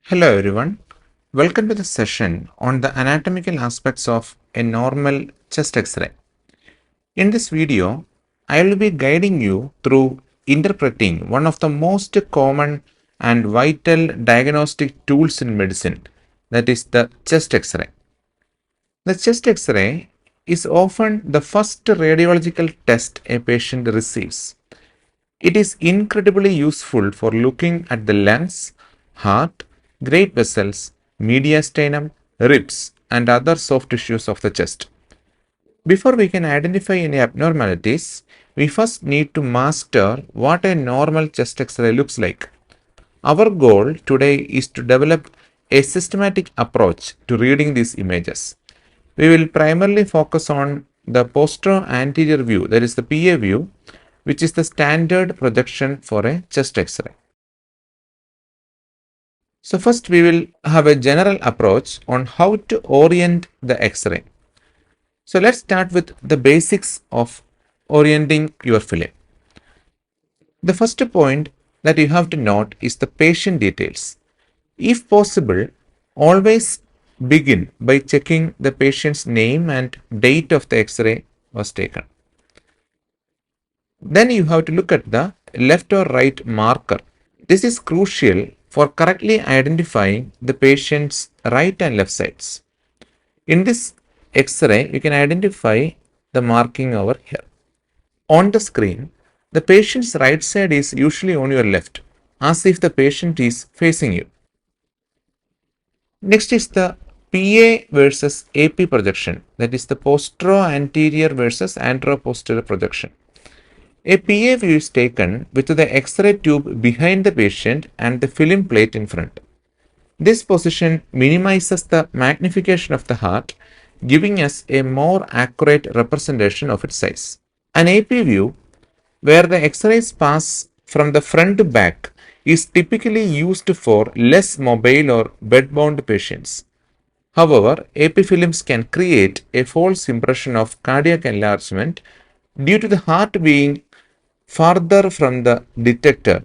Hello everyone, welcome to the session on the anatomical aspects of a normal chest X-ray. In this video, I will be guiding you through interpreting one of the most common and vital diagnostic tools in medicine, that is the chest X-ray. The chest X-ray is often the first radiological test a patient receives. It is incredibly useful for looking at the lungs, heart, great vessels, mediastinum, ribs, and other soft tissues of the chest. Before we can identify any abnormalities, we first need to master what a normal chest X-ray looks like. Our goal today is to develop a systematic approach to reading these images. We will primarily focus on the postero-anterior view, that is the PA view, which is the standard projection for a chest X-ray. So first we will have a general approach on how to orient the X-ray. So let's start with the basics of orienting your film. The first point that you have to note is the patient details. If possible, always begin by checking the patient's name and date of the X-ray was taken. Then you have to look at the left or right marker. This is crucial for correctly identifying the patient's right and left sides. In this X-ray, you can identify the marking over here. On the screen, the patient's right side is usually on your left, as if the patient is facing you. Next is the PA versus AP projection, that is the postero-anterior versus antero-posterior projection. A PA view is taken with the X-ray tube behind the patient and the film plate in front. This position minimizes the magnification of the heart, giving us a more accurate representation of its size. An AP view, where the X-rays pass from the front to back, is typically used for less mobile or bed-bound patients. However, AP films can create a false impression of cardiac enlargement due to the heart being farther from the detector,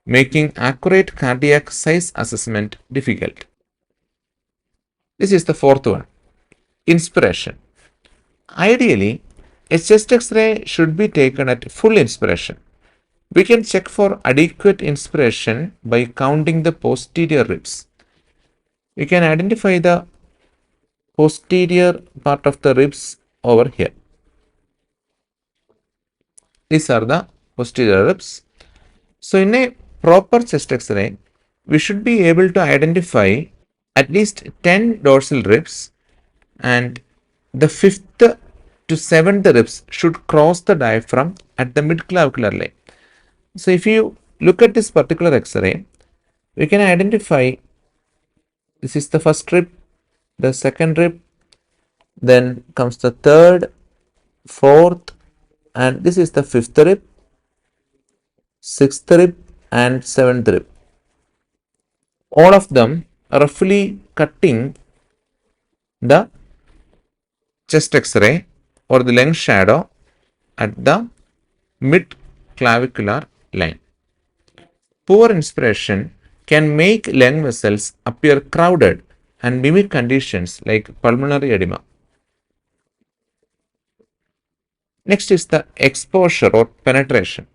making accurate cardiac size assessment difficult. This is the fourth one, inspiration. Ideally, a chest X-ray should be taken at full inspiration. We can check for adequate inspiration by counting the posterior ribs. We can identify the posterior part of the ribs over here. These are the posterior ribs. So in a proper chest X-ray, we should be able to identify at least 10 dorsal ribs, and the 5th to 7th ribs should cross the diaphragm at the mid-clavicular line. So if you look at this particular X-ray, we can identify this is the first rib, the second rib, then comes the third, fourth, and this is the fifth rib, sixth rib, and seventh rib. All of them roughly cutting the chest X-ray or the lung shadow at the mid clavicular line. Poor inspiration can make lung vessels appear crowded and mimic conditions like pulmonary edema. Next is the exposure or penetration.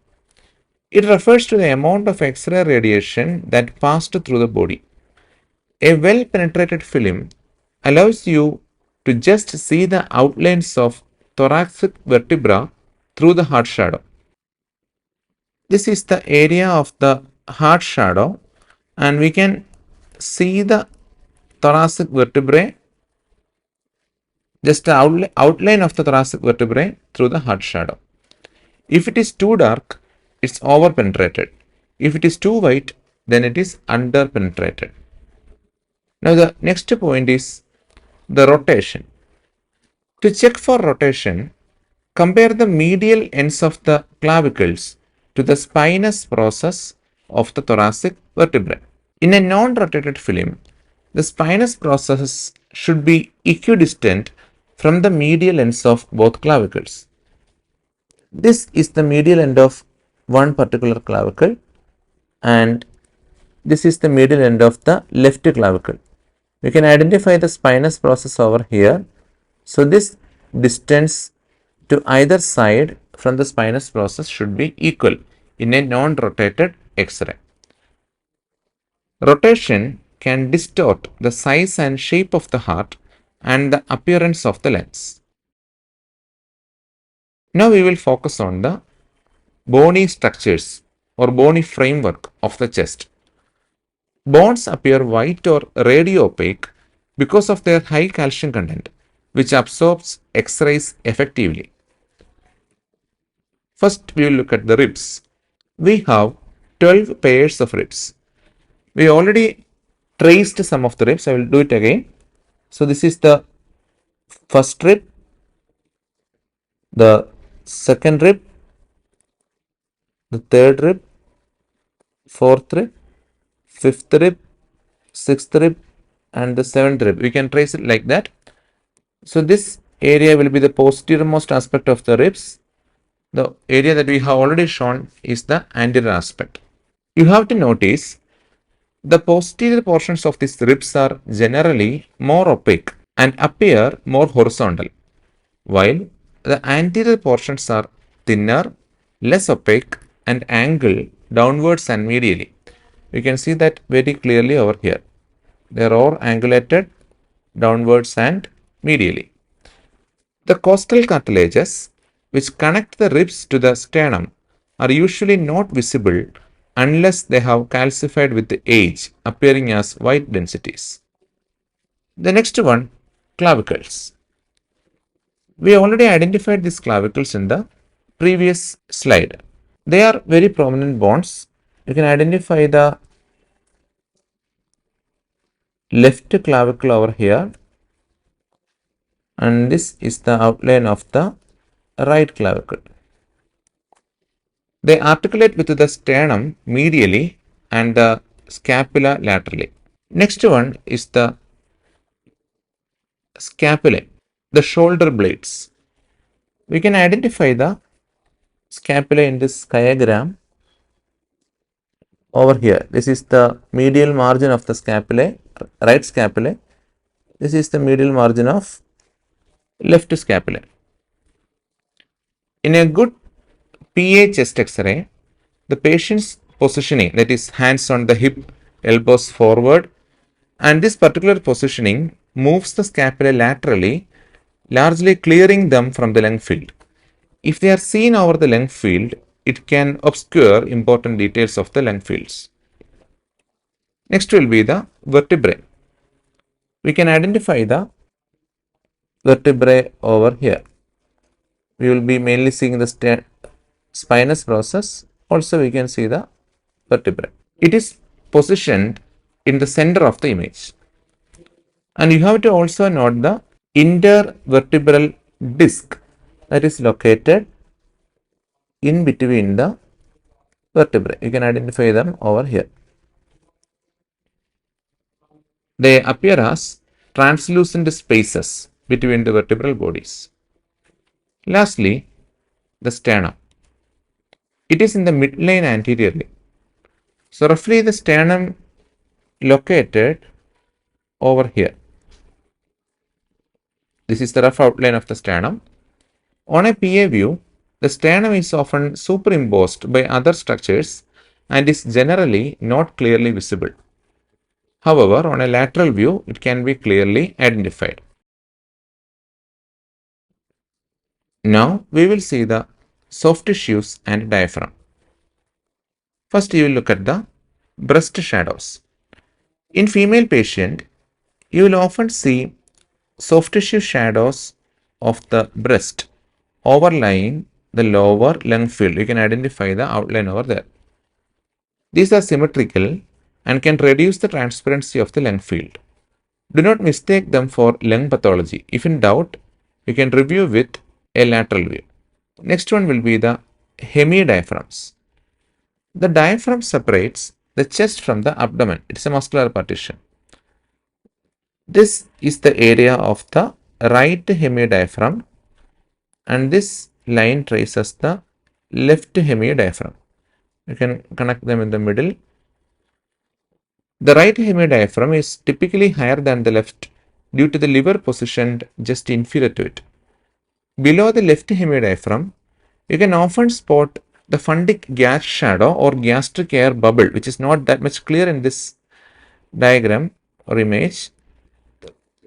It refers to the amount of X-ray radiation that passed through the body. A well-penetrated film allows you to just see the outlines of thoracic vertebra through the heart shadow. This is the area of the heart shadow, and we can see the thoracic vertebrae, just the outline of the thoracic vertebrae through the heart shadow. If it is too dark, it's over penetrated. If it is too white, then it is under penetrated. Now the next point is the rotation. To check for rotation, compare the medial ends of the clavicles to the spinous process of the thoracic vertebrae. In a non-rotated film, the spinous process should be equidistant from the medial ends of both clavicles. This is the medial end of one particular clavicle, and This is the middle end of the left clavicle. We can identify the spinous process over here. So this distance to either side from the spinous process should be equal in a non-rotated X-ray. Rotation can distort the size and shape of the heart and the appearance of the lens. Now we will focus on the bony structures or bony framework of the chest. Bones appear white or radio-opaque because of their high calcium content, which absorbs X-rays effectively. First, we will look at the ribs. We have 12 pairs of ribs. We already traced some of the ribs. I will do it again. So this is the first rib, the second rib, the third rib, fourth rib, fifth rib, sixth rib, and the seventh rib. We can trace it like that. So this area will be the posteriormost aspect of the ribs. The area that we have already shown is the anterior aspect. You have to notice the posterior portions of these ribs are generally more opaque and appear more horizontal, while the anterior portions are thinner, less opaque, and angle downwards and medially. You can see that very clearly over here. They are all angulated downwards and medially. The costal cartilages, which connect the ribs to the sternum, are usually not visible unless they have calcified with the age, appearing as white densities. The next one, clavicles. We already identified these clavicles in the previous slide. They are very prominent bones. You can identify the left clavicle over here, and this is the outline of the right clavicle. They articulate with the sternum medially and the scapula laterally. Next one is the scapulae, the shoulder blades. We can identify the scapula in this diagram over here. This is the medial margin of the scapulae, right scapulae. This is the medial margin of left scapulae. In a good PA chest X-ray, the patient's positioning, that is hands on the hip, elbows forward, and this particular positioning moves the scapula laterally, largely clearing them from the lung field. If they are seen over the lung field, it can obscure important details of the lung fields. Next will be the vertebrae. We can identify the vertebrae over here. We will be mainly seeing the spinous process. Also, we can see the vertebrae. It is positioned in the center of the image. And you have to also note the intervertebral disc that is located in between the vertebrae. You can identify them over here. They appear as translucent spaces between the vertebral bodies. Lastly, the sternum. It is in the midline anteriorly. So roughly the sternum located over here. This is the rough outline of the sternum. On a PA view, the sternum is often superimposed by other structures and is generally not clearly visible. However, on a lateral view, it can be clearly identified. Now, we will see the soft tissues and diaphragm. First, you will look at the breast shadows. In female patient, you will often see soft tissue shadows of the breast overlying the lower lung field. You can identify the outline over there. These are symmetrical and can reduce the transparency of the lung field. Do not mistake them for lung pathology. If in doubt, you can review with a lateral view. Next one will be the hemidiaphragms. The diaphragm separates the chest from the abdomen. It is a muscular partition. This is the area of the right hemidiaphragm, and this line traces the left hemidiaphragm. You can connect them in the middle. The right hemidiaphragm is typically higher than the left due to the liver positioned just inferior to it. Below the left hemidiaphragm, you can often spot the fundic gas shadow or gastric air bubble, which is not that much clear in this diagram or image.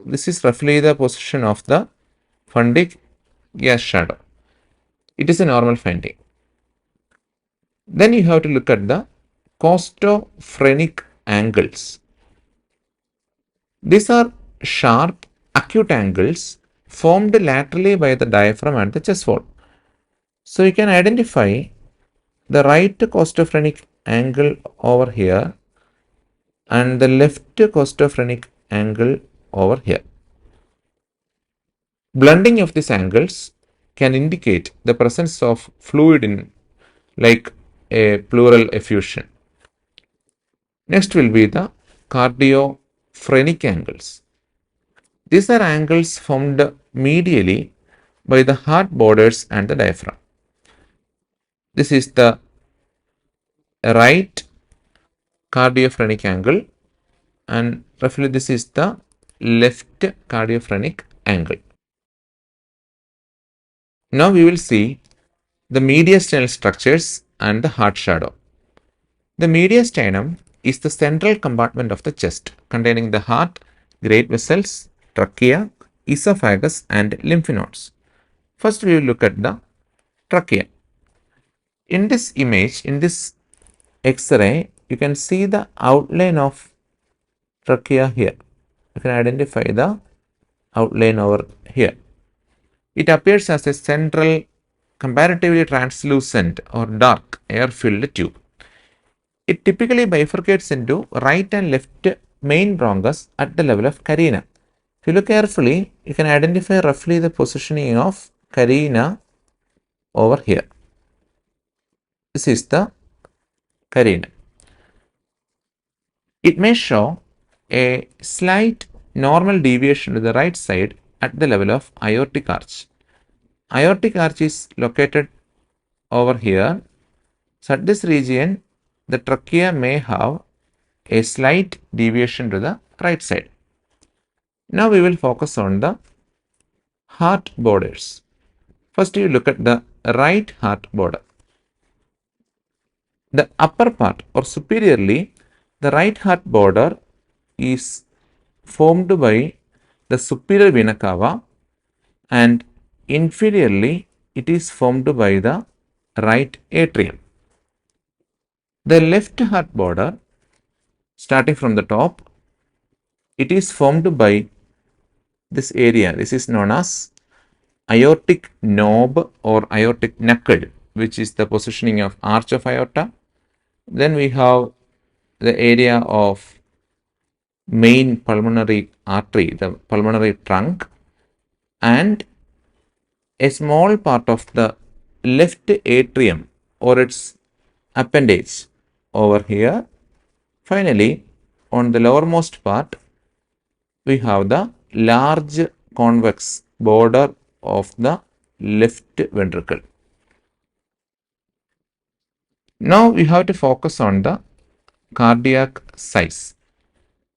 This is roughly the position of the fundic gas shadow. It is a normal finding. Then you have to look at the costophrenic angles. These are sharp, acute angles formed laterally by the diaphragm and the chest wall. So you can identify the right costophrenic angle over here and the left costophrenic angle over here. Blending of these angles can indicate the presence of fluid in like a pleural effusion. Next will be the cardiophrenic angles. These are angles formed medially by the heart borders and the diaphragm. This is the right cardiophrenic angle and roughly this is the left cardiophrenic angle. Now we will see the mediastinal structures and the heart shadow. The mediastinum is the central compartment of the chest containing the heart, great vessels, trachea, esophagus and lymph nodes. First we will look at the trachea. In this image, in this X-ray, you can see the outline of trachea here. You can identify the outline over here. It appears as a central, comparatively translucent or dark air-filled tube. It typically bifurcates into right and left main bronchus at the level of carina. If you look carefully, you can identify roughly the positioning of carina over here. This is the carina. It may show a slight normal deviation to the right side at the level of aortic arch. Aortic arch is located over here. So at this region, the trachea may have a slight deviation to the right side. Now we will focus on the heart borders. First you look at the right heart border. The upper part or superiorly, the right heart border is formed by the superior vena cava and inferiorly it is formed by the right atrium. The left heart border, starting from the top, it is formed by this area. This is known as aortic knob or aortic knuckle, which is the positioning of arch of aorta. Then we have the area of main pulmonary artery, the pulmonary trunk, and a small part of the left atrium or its appendage over here. Finally, on the lowermost part, we have the large convex border of the left ventricle. Now we have to focus on the cardiac size.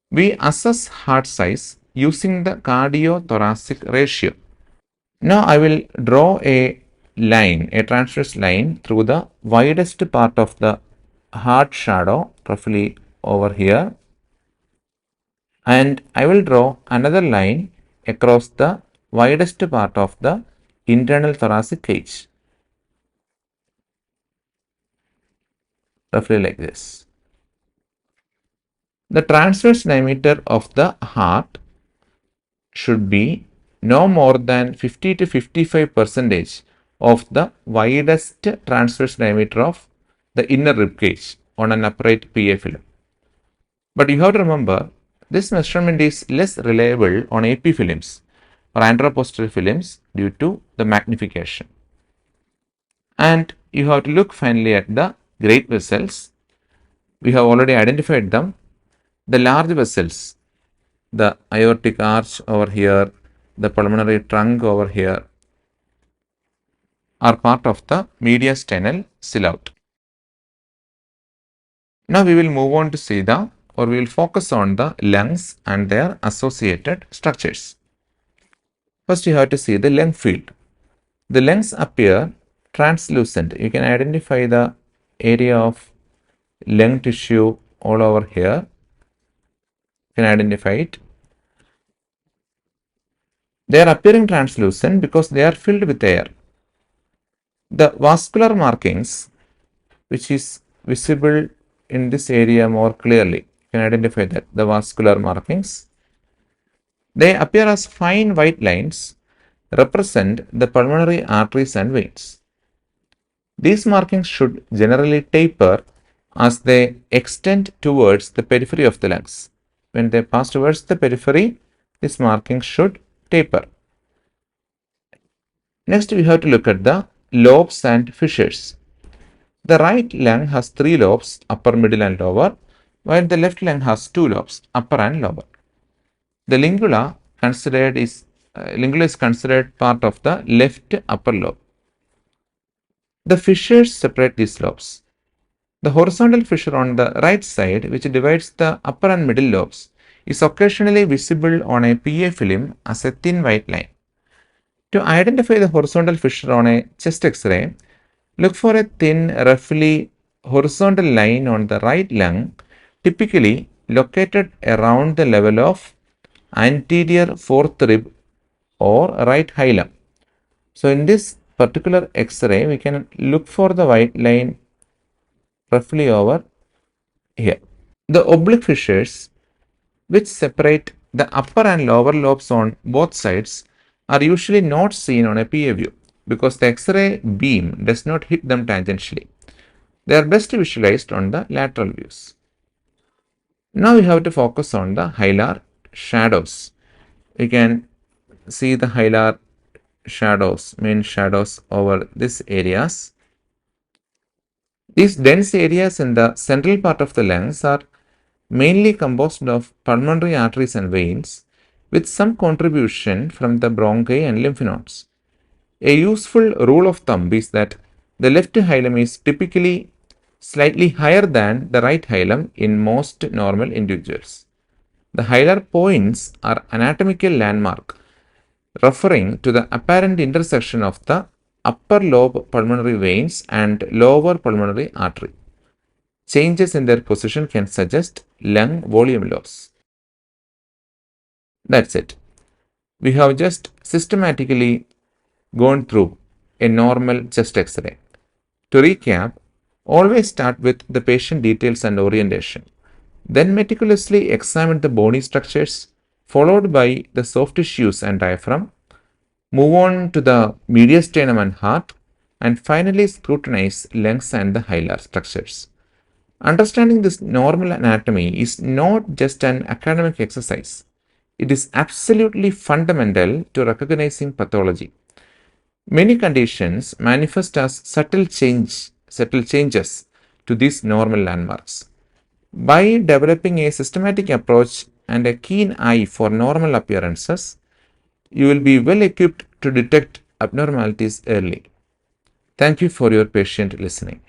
We assess heart size using the cardiothoracic ratio. Now I will draw a line, a transverse line through the widest part of the heart shadow, roughly over here, and I will draw another line across the widest part of the internal thoracic cage, roughly like this. The transverse diameter of the heart should be no more than 50 to 55% of the widest transverse diameter of the inner rib cage on an upright PA film. But you have to remember, this measurement is less reliable on AP films or anteroposterior films due to the magnification. And you have to look finally at the great vessels. We have already identified them. The large vessels, the aortic arch over here, the pulmonary trunk over here, are part of the mediastinal silhouette. Now we will move on to see the or we will focus on the lungs and their associated structures. First, you have to see the lung field. The lungs appear translucent. You can identify the area of lung tissue all over here. You can identify it. They are appearing translucent because they are filled with air. The vascular markings, which is visible in this area more clearly, you can identify that the vascular markings. They appear as fine white lines, represent the pulmonary arteries and veins. These markings should generally taper as they extend towards the periphery of the lungs. When they pass towards the periphery, these markings should taper. Next, we have to look at the lobes and fissures. The right lung has 3 lobes, upper, middle and lower, while the left lung has 2 lobes, upper and lower. The lingula is considered part of the left upper lobe. The fissures separate these lobes. The horizontal fissure on the right side, which divides the upper and middle lobes, is occasionally visible on a PA film as a thin white line. To identify the horizontal fissure on a chest X-ray, look for a thin, roughly horizontal line on the right lung, typically located around the level of anterior fourth rib or right hilum. So in this particular X-ray, we can look for the white line roughly over here. The oblique fissures, which separate the upper and lower lobes on both sides, are usually not seen on a PA view because the X-ray beam does not hit them tangentially. They are best visualized on the lateral views. Now we have to focus on the hilar shadows. We can see the hilar shadows, main shadows over these areas. These dense areas in the central part of the lungs are mainly composed of pulmonary arteries and veins, with some contribution from the bronchi and lymph nodes. A useful rule of thumb is that the left hilum is typically slightly higher than the right hilum in most normal individuals. The hilar points are anatomical landmark referring to the apparent intersection of the upper lobe pulmonary veins and lower pulmonary artery. Changes in their position can suggest lung volume loss. That's it. We have just systematically gone through a normal chest X-ray. To recap, always start with the patient details and orientation. Then meticulously examine the bony structures, followed by the soft tissues and diaphragm. Move on to the mediastinum and heart, and finally scrutinize lungs and the hilar structures. Understanding this normal anatomy is not just an academic exercise. It is absolutely fundamental to recognizing pathology. Many conditions manifest as subtle changes to these normal landmarks. By developing a systematic approach and a keen eye for normal appearances, you will be well equipped to detect abnormalities early. Thank you for your patient listening.